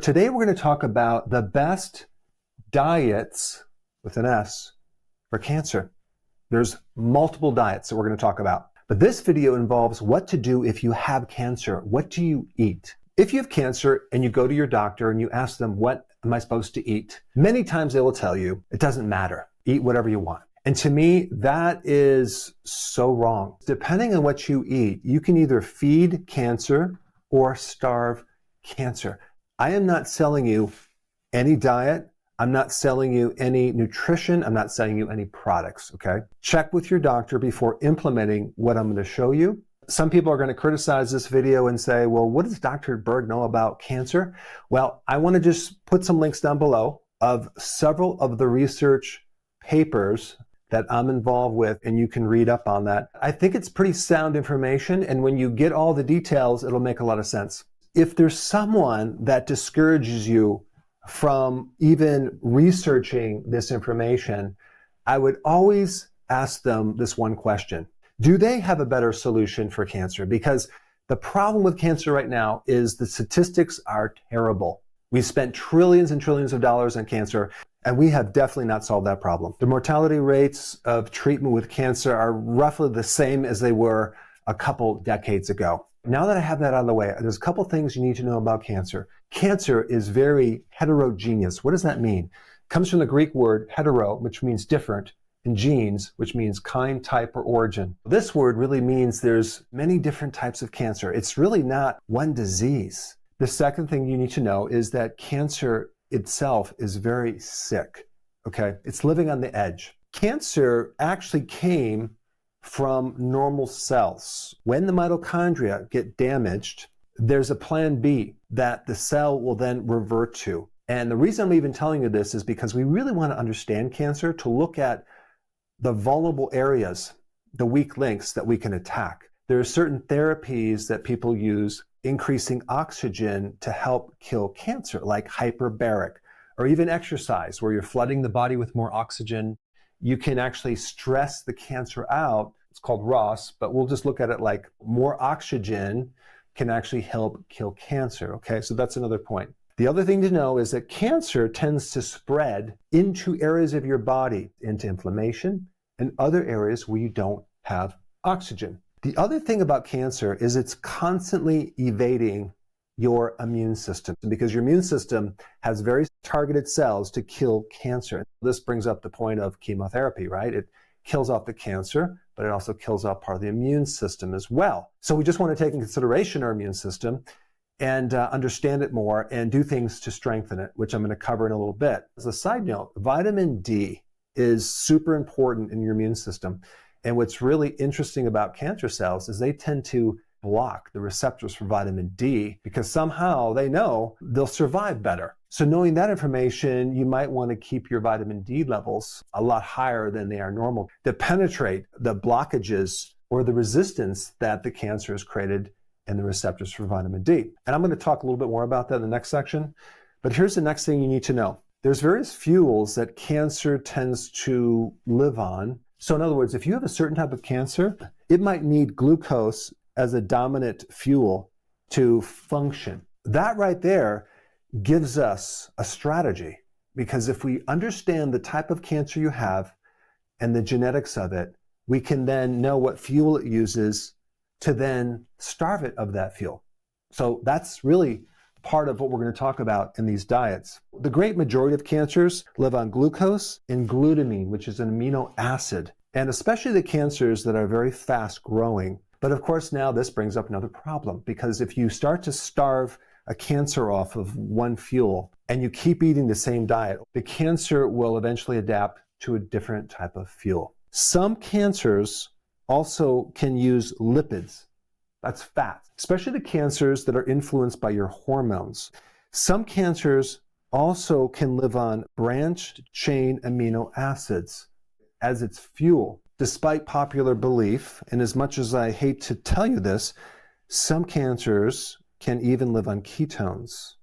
Today we're going to talk about the best diets, with an S, for cancer. There's multiple diets that we're going to talk about. But this video involves what to do if you have cancer. What do you eat? If you have cancer and you go to your doctor and you ask them, what am I supposed to eat? Many times they will tell you, it doesn't matter. Eat whatever you want. And to me, that is so wrong. Depending on what you eat, you can either feed cancer or starve cancer. I am not selling you any diet. I'm not selling you any nutrition. I'm not selling you any products, okay? Check with your doctor before implementing what I'm going to show you. Some people are going to criticize this video and say, well, what does Dr. Berg know about cancer? Well, I want to just put some links down below of several of the research papers that I'm involved with, and you can read up on that. I think it's pretty sound information, and when you get all the details, it'll make a lot of sense. If there's someone that discourages you from even researching this information, I would always ask them this one question. Do they have a better solution for cancer? Because the problem with cancer right now is the statistics are terrible. We spent trillions and trillions of dollars on cancer, and we have definitely not solved that problem. The mortality rates of treatment with cancer are roughly the same as they were a couple decades ago. Now that I have that out of the way, there's a couple things you need to know about cancer. Cancer is very heterogeneous. What does that mean? It comes from the Greek word hetero, which means different, and genes, which means kind, type, or origin. This word really means there's many different types of cancer. It's really not one disease. The second thing you need to know is that cancer itself is very sick, okay? It's living on the edge. Cancer actually came from normal cells. When the mitochondria get damaged, there's a plan B that the cell will then revert to. And the reason I'm even telling you this is because we really want to understand cancer, to look at the vulnerable areas, the weak links that we can attack. There are certain therapies that people use, increasing oxygen to help kill cancer, like hyperbaric, or even exercise, where you're flooding the body with more oxygen. You can actually stress the cancer out. It's called ROS, but we'll just look at it like more oxygen can actually help kill cancer, okay? So that's another point. The other thing to know is that cancer tends to spread into areas of your body, into inflammation and other areas where you don't have oxygen. The other thing about cancer is it's constantly evading your immune system, because your immune system has very targeted cells to kill cancer. This brings up the point of chemotherapy, right? It kills off the cancer, but it also kills off part of the immune system as well. So we just want to take in consideration our immune system and understand it more and do things to strengthen it, which I'm going to cover in a little bit. As a side note, vitamin D is super important in your immune system. And what's really interesting about cancer cells is they tend to block the receptors for vitamin D because somehow they know they'll survive better. So knowing that information, you might want to keep your vitamin D levels a lot higher than they are normal to penetrate the blockages or the resistance that the cancer has created in the receptors for vitamin D. And I'm going to talk a little bit more about that in the next section. But here's the next thing you need to know. There's various fuels that cancer tends to live on. So in other words, if you have a certain type of cancer, it might need glucose as a dominant fuel to function. That right there gives us a strategy, because if we understand the type of cancer you have and the genetics of it, we can then know what fuel it uses to then starve it of that fuel. So that's really part of what we're going to talk about in these diets. The great majority of cancers live on glucose and glutamine, which is an amino acid, and especially the cancers that are very fast growing. But of course, now this brings up another problem, because if you start to starve a cancer off of one fuel and you keep eating the same diet, the cancer will eventually adapt to a different type of fuel. Some cancers also can use lipids. That's fat, especially the cancers that are influenced by your hormones. Some cancers also can live on branched chain amino acids as its fuel. Despite popular belief, and as much as I hate to tell you this, some cancers can even live on ketones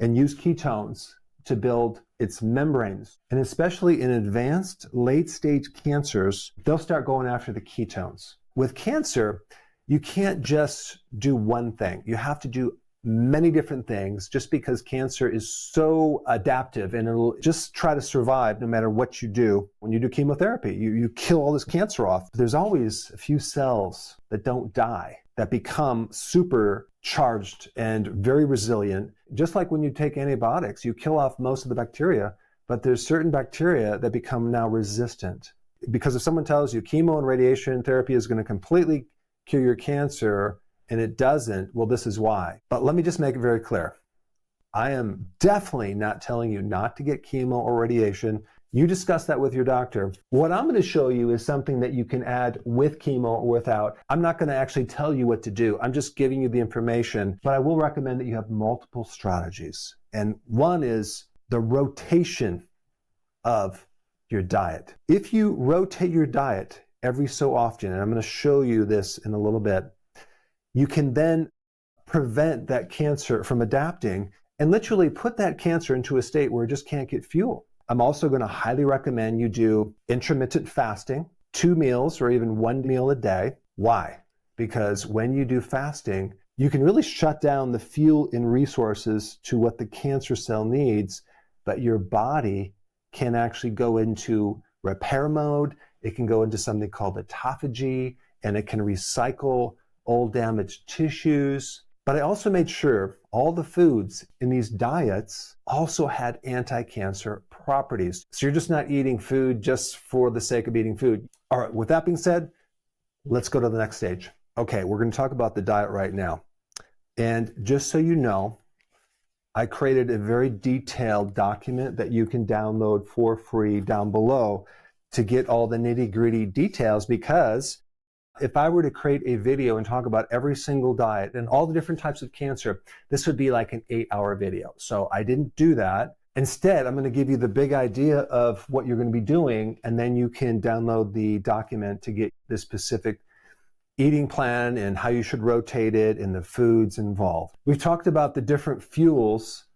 and use ketones to build its membranes. And especially in advanced late-stage cancers, they'll start going after the ketones. With cancer, you can't just do one thing. You have to do many different things just because cancer is so adaptive and it'll just try to survive no matter what you do. When you do chemotherapy, you kill all this cancer off. There's always a few cells that don't die, that become supercharged and very resilient. Just like when you take antibiotics, you kill off most of the bacteria, but there's certain bacteria that become now resistant. Because if someone tells you chemo and radiation therapy is going to completely cure your cancer, and it doesn't, well, this is why. But let me just make it very clear. I am definitely not telling you not to get chemo or radiation. You discuss that with your doctor. What I'm going to show you is something that you can add with chemo or without. I'm not going to actually tell you what to do. I'm just giving you the information, but I will recommend that you have multiple strategies. And one is the rotation of your diet. If you rotate your diet every so often, and I'm going to show you this in a little bit, you can then prevent that cancer from adapting and literally put that cancer into a state where it just can't get fuel. I'm also going to highly recommend you do intermittent fasting, 2 meals or even 1 meal a day. Why? Because when you do fasting, you can really shut down the fuel and resources to what the cancer cell needs, but your body can actually go into repair mode. It can go into something called autophagy, and it can recycle old damaged tissues. But I also made sure all the foods in these diets also had anti-cancer properties. So you're just not eating food just for the sake of eating food. All right, with that being said, let's go to the next stage. Okay, we're going to talk about the diet right now. And just so you know, I created a very detailed document that you can download for free down below to get all the nitty-gritty details, because if I were to create a video and talk about every single diet and all the different types of cancer, this would be like an 8-hour video. So I didn't do that. Instead, I'm going to give you the big idea of what you're going to be doing, and then you can download the document to get the specific eating plan and how you should rotate it and the foods involved. We've talked about the different fuels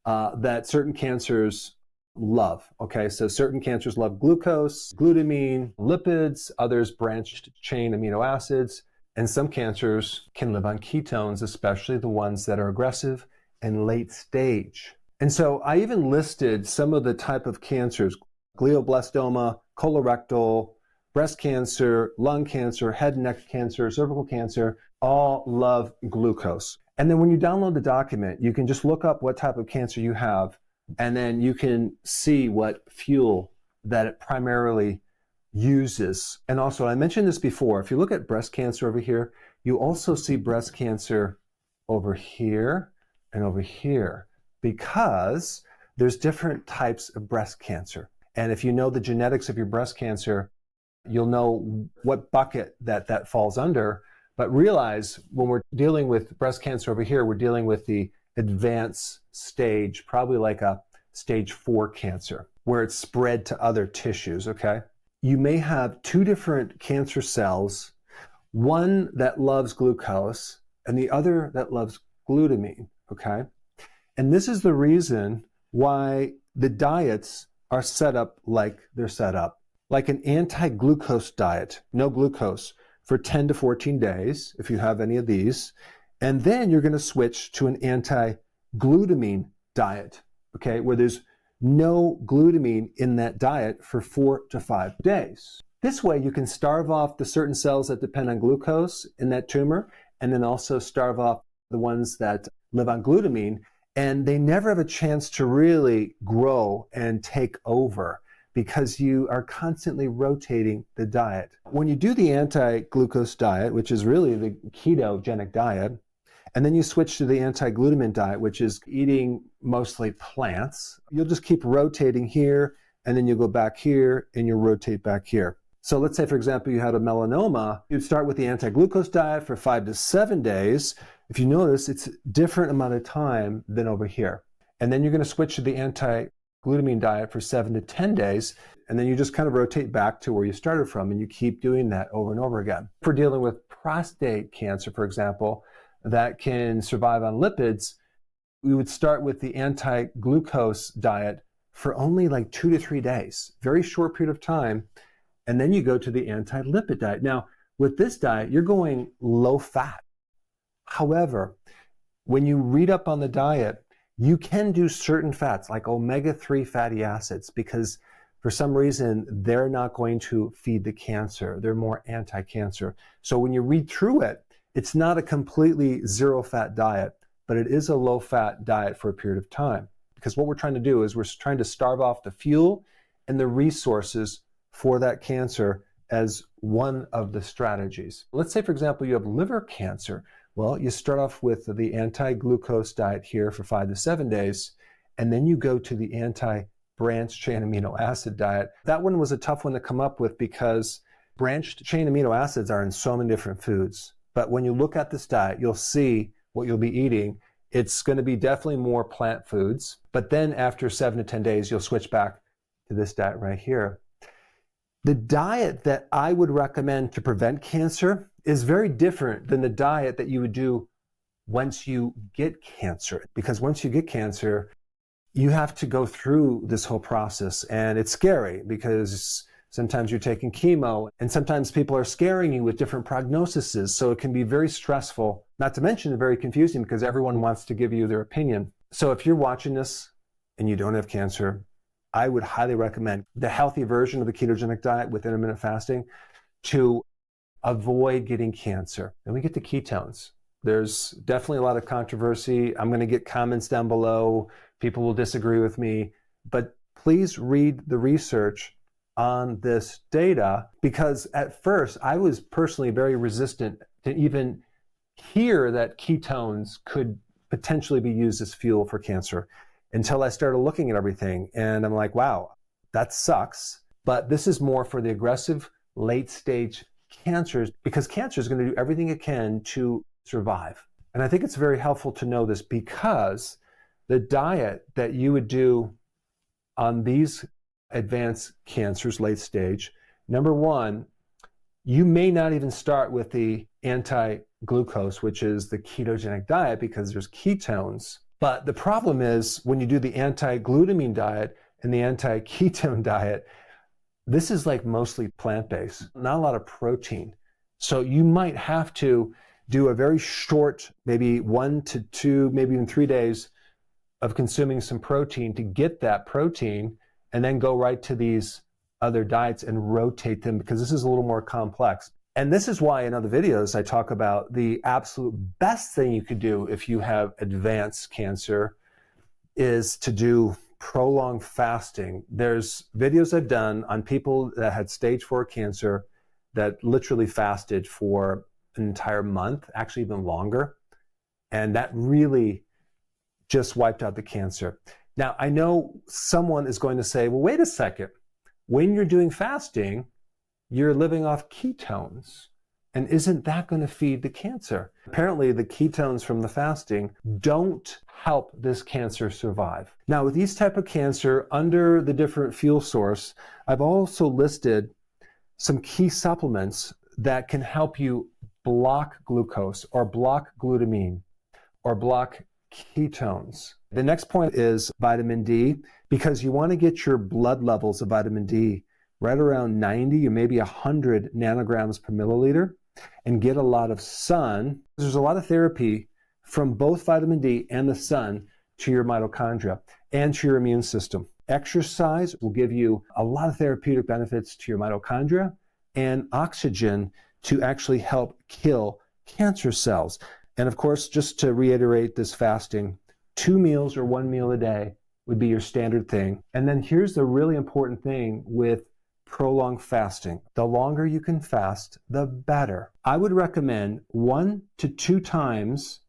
that certain cancers love. Okay, so certain cancers love glucose, glutamine, lipids, others branched chain amino acids, and some cancers can live on ketones, especially the ones that are aggressive and late stage. And so I even listed some of the type of cancers: glioblastoma, colorectal, breast cancer, lung cancer, head and neck cancer, cervical cancer, all love glucose. And then when you download the document, you can just look up what type of cancer you have, and then you can see what fuel that it primarily uses. And also, I mentioned this before, if you look at breast cancer over here, you also see breast cancer over here and over here, because there's different types of breast cancer. And if you know the genetics of your breast cancer, you'll know what bucket that falls under. But realize when we're dealing with breast cancer over here, we're dealing with the advanced stage, probably like a stage 4 cancer, where it's spread to other tissues, okay? You may have 2 different cancer cells, one that loves glucose and the other that loves glutamine, okay? And this is the reason why the diets are set up like they're set up. Like an anti-glucose diet, no glucose, for 10 to 14 days, if you have any of these. And then you're going to switch to an anti-glutamine diet, okay, where there's no glutamine in that diet for 4 to 5 days. This way you can starve off the certain cells that depend on glucose in that tumor, and then also starve off the ones that live on glutamine, and they never have a chance to really grow and take over, because you are constantly rotating the diet. When you do the anti-glucose diet, which is really the ketogenic diet, and then you switch to the anti-glutamine diet, which is eating mostly plants, you'll just keep rotating here, and then you go back here, and you'll rotate back here. So let's say, for example, you had a melanoma, you'd start with the anti-glucose diet for 5 to 7 days. If you notice, it's a different amount of time than over here. And then you're going to switch to the anti-glutamine diet for 7 to 10 days, and then you just kind of rotate back to where you started from, and you keep doing that over and over again. For dealing with prostate cancer, for example, that can survive on lipids, we would start with the anti-glucose diet for only like 2 to 3 days, very short period of time, and then you go to the anti-lipid diet. Now, with this diet, you're going low fat. However, when you read up on the diet, you can do certain fats like omega-3 fatty acids because for some reason they're not going to feed the cancer. They're more anti-cancer. So when you read through it, it's not a completely zero-fat diet, but it is a low-fat diet for a period of time. Because what we're trying to do is we're trying to starve off the fuel and the resources for that cancer as one of the strategies. Let's say, for example, you have liver cancer. Well, you start off with the anti-glucose diet here for 5 to 7 days, and then you go to the anti-branched chain amino acid diet. That one was a tough one to come up with because branched chain amino acids are in so many different foods. But when you look at this diet, you'll see what you'll be eating. It's going to be definitely more plant foods. But then after 7 to 10 days, you'll switch back to this diet right here. The diet that I would recommend to prevent cancer is very different than the diet that you would do once you get cancer. Because once you get cancer, you have to go through this whole process. And it's scary because sometimes you're taking chemo and sometimes people are scaring you with different prognoses. So it can be very stressful, not to mention very confusing because everyone wants to give you their opinion. So if you're watching this and you don't have cancer, I would highly recommend the healthy version of the ketogenic diet with intermittent fasting to avoid getting cancer. Then we get to ketones. There's definitely a lot of controversy. I'm going to get comments down below. People will disagree with me, but please read the research on this data because at first I was personally very resistant to even hear that ketones could potentially be used as fuel for cancer until I started looking at everything and I'm like, wow, that sucks. But this is more for the aggressive late stage cancers because cancer is going to do everything it can to survive. And I think it's very helpful to know this because the diet that you would do on these advanced cancers, late stage, number one, you may not even start with the anti-glucose, which is the ketogenic diet because there's ketones. But the problem is when you do the anti-glutamine diet and the anti-ketone diet, this is like mostly plant-based, not a lot of protein. So you might have to do a very short, maybe 1 to 2, maybe even 3 days of consuming some protein to get that protein and then go right to these other diets and rotate them because this is a little more complex. And this is why in other videos I talk about the absolute best thing you could do if you have advanced cancer is to do prolonged fasting. There's videos I've done on people that had stage 4 cancer that literally fasted for an entire month, actually even longer. And that really just wiped out the cancer. Now, I know someone is going to say, well, wait a second. When you're doing fasting, you're living off ketones. And isn't that going to feed the cancer? Apparently, the ketones from the fasting don't help this cancer survive. Now, with these type of cancer, under the different fuel source, I've also listed some key supplements that can help you block glucose or block glutamine or block ketones. The next point is vitamin D, because you want to get your blood levels of vitamin D right around 90 or maybe 100 nanograms per milliliter and get a lot of sun. There's a lot of therapy from both vitamin D and the sun to your mitochondria and to your immune system. Exercise will give you a lot of therapeutic benefits to your mitochondria and oxygen to actually help kill cancer cells. And of course, just to reiterate this fasting, 2 meals or 1 meal a day would be your standard thing. And then here's the really important thing with prolonged fasting. The longer you can fast, the better. I would recommend 1 to 2 times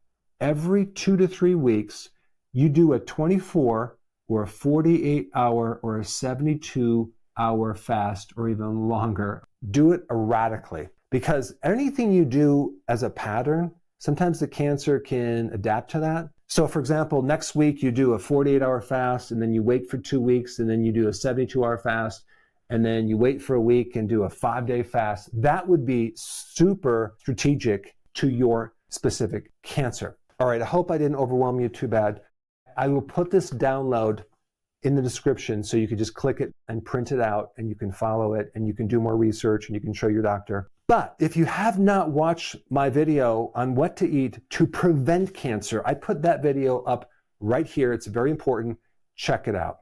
every 2 to 3 weeks, you do a 24 or a 48-hour or a 72-hour fast or even longer. Do it erratically because anything you do as a pattern, sometimes the cancer can adapt to that. So for example, next week you do a 48-hour fast and then you wait for 2 weeks and then you do a 72-hour fast and then you wait for a week and do a 5-day fast. That would be super strategic to your specific cancer. All right, I hope I didn't overwhelm you too bad. I will put this download in the description so you can just click it and print it out and you can follow it and you can do more research and you can show your doctor. But if you have not watched my video on what to eat to prevent cancer, I put that video up right here. It's very important. Check it out.